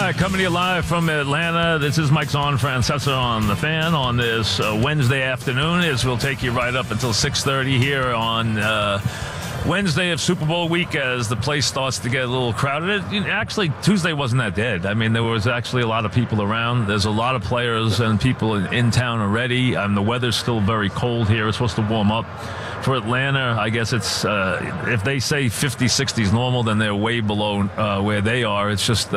right, coming to you live from Atlanta. This is Mike's on Francesa on the Fan on this Wednesday afternoon. We'll take you right up until 6:30 here on Wednesday of Super Bowl week as the place starts to get a little crowded. Actually, Tuesday wasn't that dead. I mean, there was actually a lot of people around. There's a lot of players and people in town already. The weather's still very cold here. It's supposed to warm up. For Atlanta, I guess it's if they say 50, 60 is normal, then they're way below where they are. It's just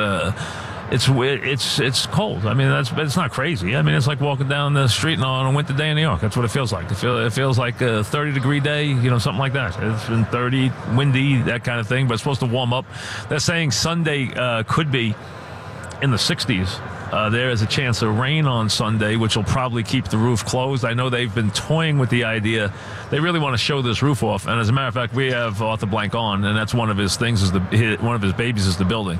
it's cold. I mean, it's not crazy. I mean, it's like walking down the street on a winter day in New York. That's what it feels like. It feels like a 30-degree day, something like that. It's been 30, windy, that kind of thing, but it's supposed to warm up. They're saying Sunday could be in the 60s. There is a chance of rain on Sunday, which will probably keep the roof closed. I know they've been toying with the idea. They really want to show this roof off. And as a matter of fact, we have Arthur Blank on, and that's one of his things. One of his babies is the building.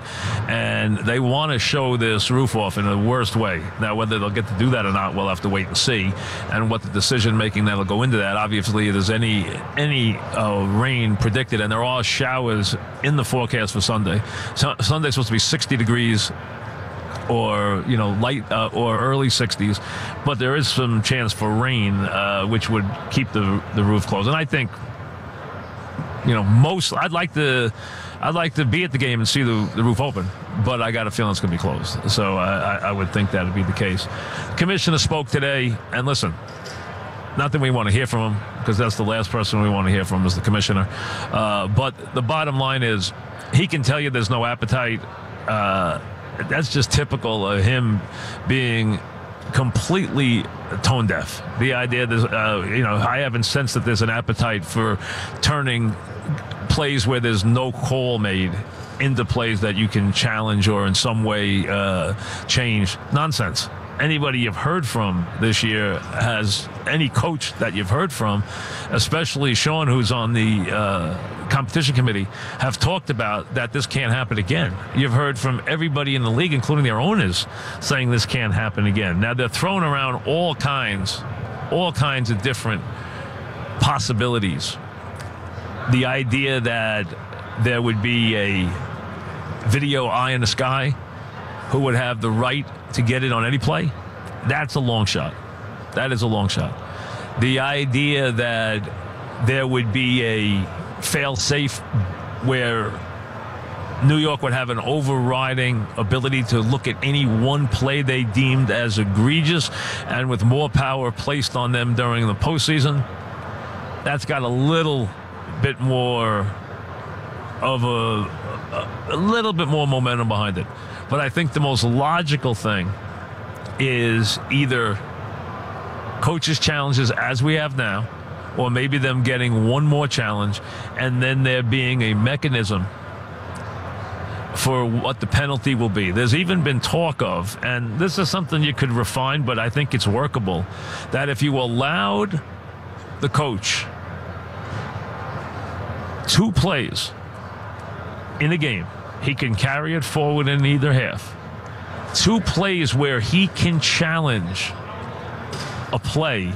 And they want to show this roof off in the worst way. Now, whether they'll get to do that or not, we'll have to wait and see. And what the decision-making that'll go into that. Obviously, if there's any rain predicted, and there are showers in the forecast for Sunday. So, Sunday's supposed to be 60 degrees. Or light or early 60s, but there is some chance for rain, which would keep the roof closed. And I think, I'd like to be at the game and see the roof open, but I got a feeling it's going to be closed. So I would think that would be the case. Commissioner spoke today, and listen, not that we want to hear from him, because that's the last person we want to hear from is the commissioner. But the bottom line is, he can tell you there's no appetite. That's just typical of him being completely tone deaf. The idea that, I haven't sensed that there's an appetite for turning plays where there's no call made into plays that you can challenge or in some way change. Nonsense. Anybody you've heard from this year any coach that you've heard from, especially Sean, who's on the competition committee, have talked about that this can't happen again. You've heard from everybody in the league, including their owners, saying this can't happen again. Now, they're throwing around all kinds of different possibilities. The idea that there would be a video eye in the sky who would have the right to get it on any play, that's a long shot. That is a long shot. The idea that there would be a fail-safe where New York would have an overriding ability to look at any one play they deemed as egregious and with more power placed on them during the postseason, that's got a little bit more of a little bit more momentum behind it. But I think the most logical thing is either coaches' challenges as we have now, or maybe them getting one more challenge, and then there being a mechanism for what the penalty will be. There's even been talk of, and this is something you could refine, but I think it's workable, that if you allowed the coach 2 plays in a game, he can carry it forward in either half. 2 plays where he can challenge a play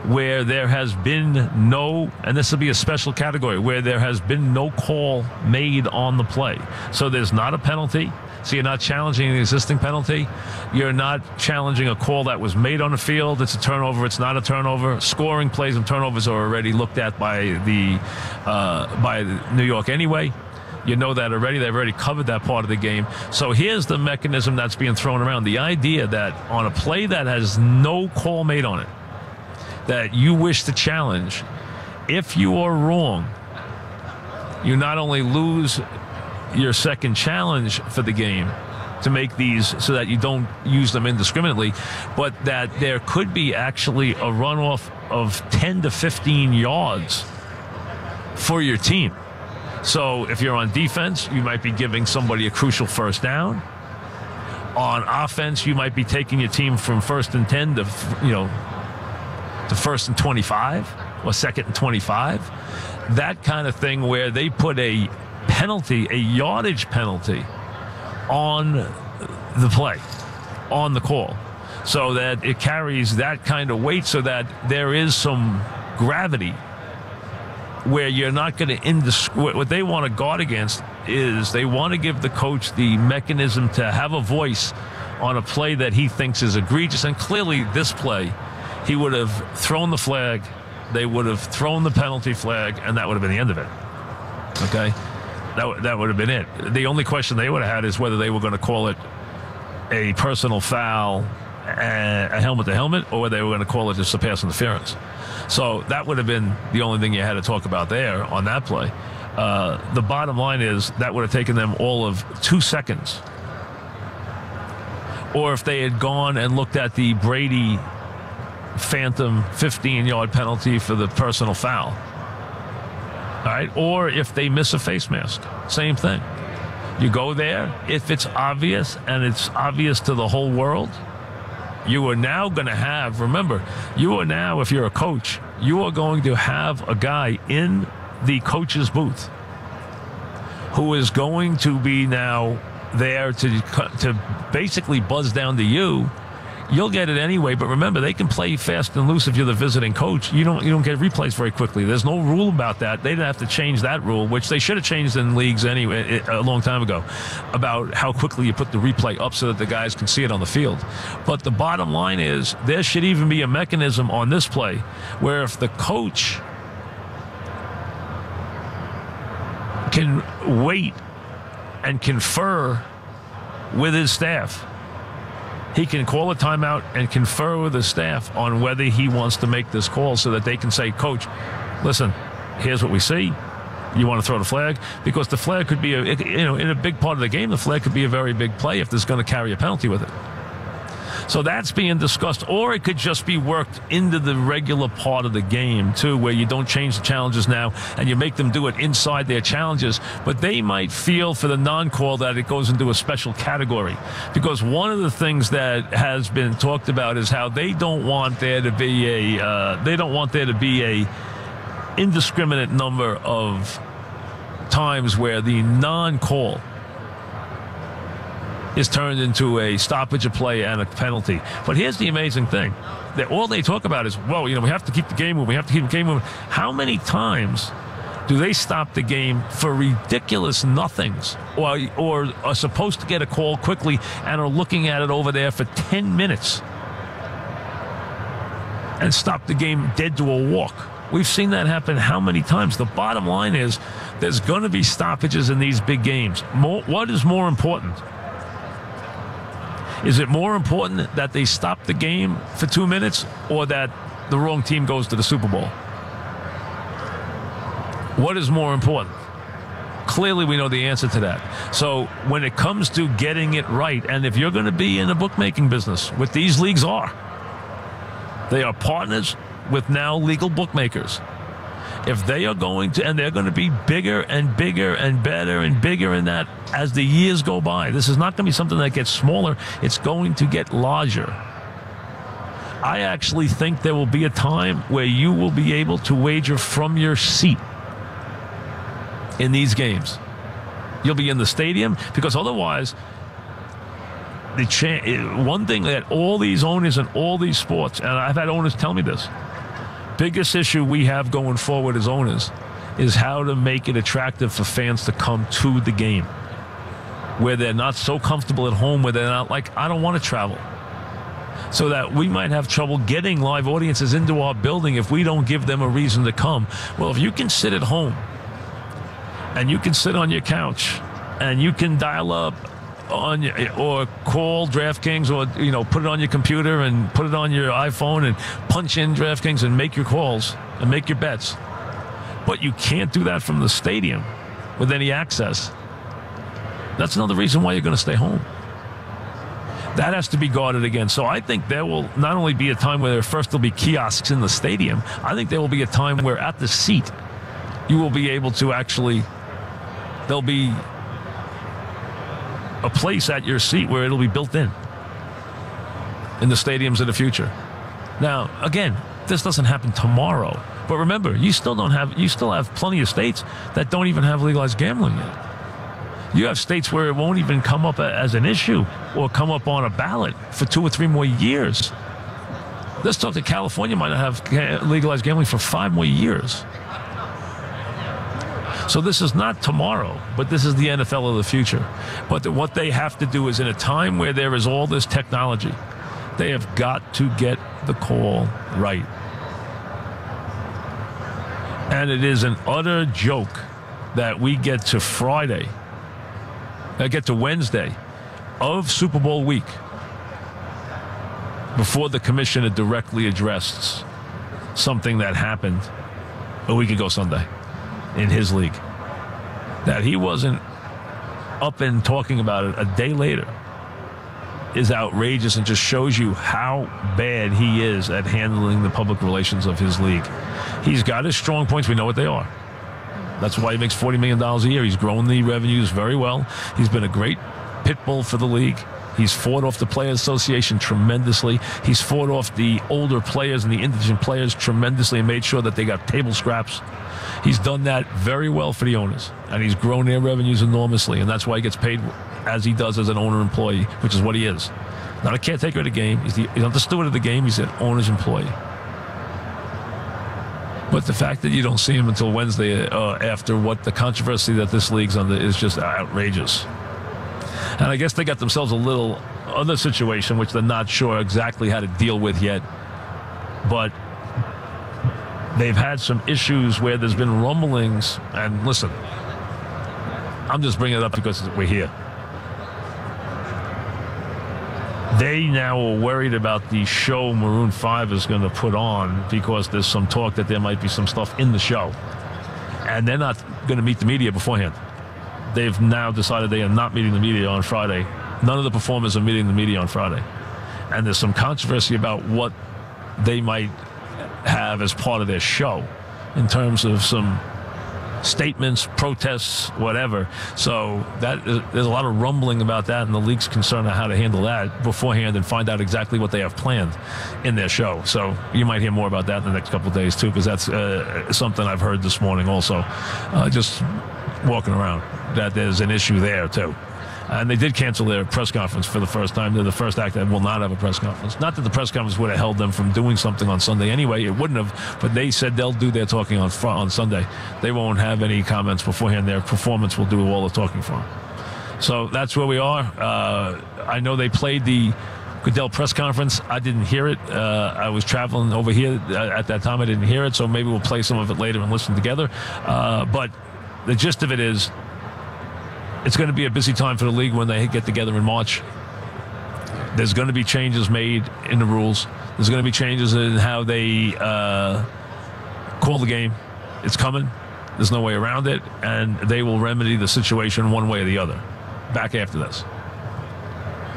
where there has been no, and this will be a special category, where there has been no call made on the play. So there's not a penalty. So you're not challenging an existing penalty. You're not challenging a call that was made on the field. It's a turnover. It's not a turnover. Scoring plays and turnovers are already looked at by New York anyway. You know that already. They've already covered that part of the game. So here's the mechanism that's being thrown around. The idea that on a play that has no call made on it, that you wish to challenge, if you are wrong, you not only lose your second challenge for the game to make these so that you don't use them indiscriminately, but that there could be actually a runoff of 10 to 15 yards for your team. So if you're on defense, you might be giving somebody a crucial first down. On offense, you might be taking your team from 1st and 10 to 1st and 25 or 2nd and 25. That kind of thing where they put a penalty, a yardage penalty on the play, on the call, so that it carries that kind of weight, so that there is some gravity where you're not going to what they want to guard against is they want to give the coach the mechanism to have a voice on a play that he thinks is egregious. And clearly this play, he would have thrown the flag, they would have thrown the penalty flag, and that would have been the end of it. Okay? That would have been it. The only question they would have had is whether they were going to call it a personal foul, a helmet to helmet, or whether they were going to call it just a pass interference. So that would have been the only thing you had to talk about there on that play. The bottom line is that would have taken them all of 2 seconds. Or if they had gone and looked at the Brady phantom 15-yard penalty for the personal foul. All right? Or if they miss a face mask, same thing. You go there, if it's obvious, and it's obvious to the whole world, you are now going to have, remember, you are now, if you're a coach, you are going to have a guy in the coach's booth who is going to be now there to basically buzz down to you. You'll get it anyway, but remember, they can play fast and loose if you're the visiting coach. You don't get replays very quickly. There's no rule about that. They didn't have to change that rule, which they should have changed in leagues anyway a long time ago, about how quickly you put the replay up so that the guys can see it on the field. But the bottom line is there should even be a mechanism on this play where if the coach can wait and confer with his staff, he can call a timeout and confer with his staff on whether he wants to make this call so that they can say, Coach, listen, here's what we see. You want to throw the flag? Because the flag could be, in a big part of the game, the flag could be a very big play if there's going to carry a penalty with it. So that's being discussed, or it could just be worked into the regular part of the game, too, where you don't change the challenges now and you make them do it inside their challenges. But they might feel for the non-call that it goes into a special category. Because one of the things that has been talked about is how they don't want there to be a indiscriminate number of times where the non-call is turned into a stoppage of play and a penalty. But here's the amazing thing. That all they talk about is, well, we have to keep the game moving. We have to keep the game moving. How many times do they stop the game for ridiculous nothings or are supposed to get a call quickly and are looking at it over there for 10 minutes and stop the game dead to a walk? We've seen that happen how many times? The bottom line is there's going to be stoppages in these big games. What is more important? Is it more important that they stop the game for 2 minutes or that the wrong team goes to the Super Bowl? What is more important? Clearly, we know the answer to that. So when it comes to getting it right, and if you're going to be in the bookmaking business, what these leagues are, they are partners with now legal bookmakers. If they are going to, and they're going to be bigger and bigger and better and bigger in that as the years go by. This is not going to be something that gets smaller. It's going to get larger. I actually think there will be a time where you will be able to wager from your seat in these games. You'll be in the stadium because otherwise, one thing that all these owners and all these sports, and I've had owners tell me this, biggest issue we have going forward as owners is how to make it attractive for fans to come to the game where they're not so comfortable at home, where they're not like, I don't want to travel. So that we might have trouble getting live audiences into our building if we don't give them a reason to come. Well, if you can sit at home and you can sit on your couch and you can dial up or call DraftKings or put it on your computer and put it on your iPhone and punch in DraftKings and make your calls and make your bets, but you can't do that from the stadium with any access. That's another reason why you're going to stay home. That has to be guarded against. So I think there will not only be a time where first there'll be kiosks in the stadium, I think there will be a time where at the seat you will be able to there'll be a place at your seat where it'll be built in the stadiums of the future. Now, again, this doesn't happen tomorrow, but remember, you still have plenty of states that don't even have legalized gambling yet. You have states where it won't even come up as an issue or come up on a ballot for 2 or 3 more years. Let's talk that California might not have legalized gambling for 5 more years. So this is not tomorrow, but this is the NFL of the future. But what they have to do is, in a time where there is all this technology, they have got to get the call right. And it is an utter joke that we get to Wednesday of Super Bowl week before the commissioner directly addressed something that happened a week ago Sunday in his league. That he wasn't up and talking about it a day later is outrageous and just shows you how bad he is at handling the public relations of his league. He's got his strong points. We know what they are. That's why he makes $40 million a year. He's grown the revenues very well. He's been a great pit bull for the league. He's fought off the Players Association tremendously. He's fought off the older players and the indigent players tremendously and made sure that they got table scraps. He's done that very well for the owners, and he's grown their revenues enormously, and that's why he gets paid as he does as an owner-employee, which is what he is. Not a caretaker of the game. He's not the steward of the game. He's an owner's employee. But the fact that you don't see him until Wednesday after what the controversy that this league's under is just outrageous. And I guess they got themselves a little other situation, which they're not sure exactly how to deal with yet. But they've had some issues where there's been rumblings. And listen, I'm just bringing it up because we're here. They now are worried about the show Maroon 5 is going to put on because there's some talk that there might be some stuff in the show. And they're not going to meet the media beforehand. They've now decided they are not meeting the media on Friday. None of the performers are meeting the media on Friday. And there's some controversy about what they might have as part of their show in terms of some statements, protests, whatever. So there's a lot of rumbling about that, and the league's concerned on how to handle that beforehand and find out exactly what they have planned in their show. So you might hear more about that in the next couple of days, too, because that's something I've heard this morning also, just walking around, that there's an issue there, too. And they did cancel their press conference for the first time. They're the first act that will not have a press conference. Not that the press conference would have held them from doing something on Sunday anyway. It wouldn't have. But they said they'll do their talking on Sunday. They won't have any comments beforehand. Their performance will do all the talking for them. So that's where we are. I know they played the Goodell press conference. I didn't hear it. I was traveling over here at that time. I didn't hear it. So maybe we'll play some of it later and listen together. But the gist of it is, it's going to be a busy time for the league when they get together in March. There's going to be changes made in the rules. There's going to be changes in how they call the game. It's coming. There's no way around it. And they will remedy the situation one way or the other. Back after this.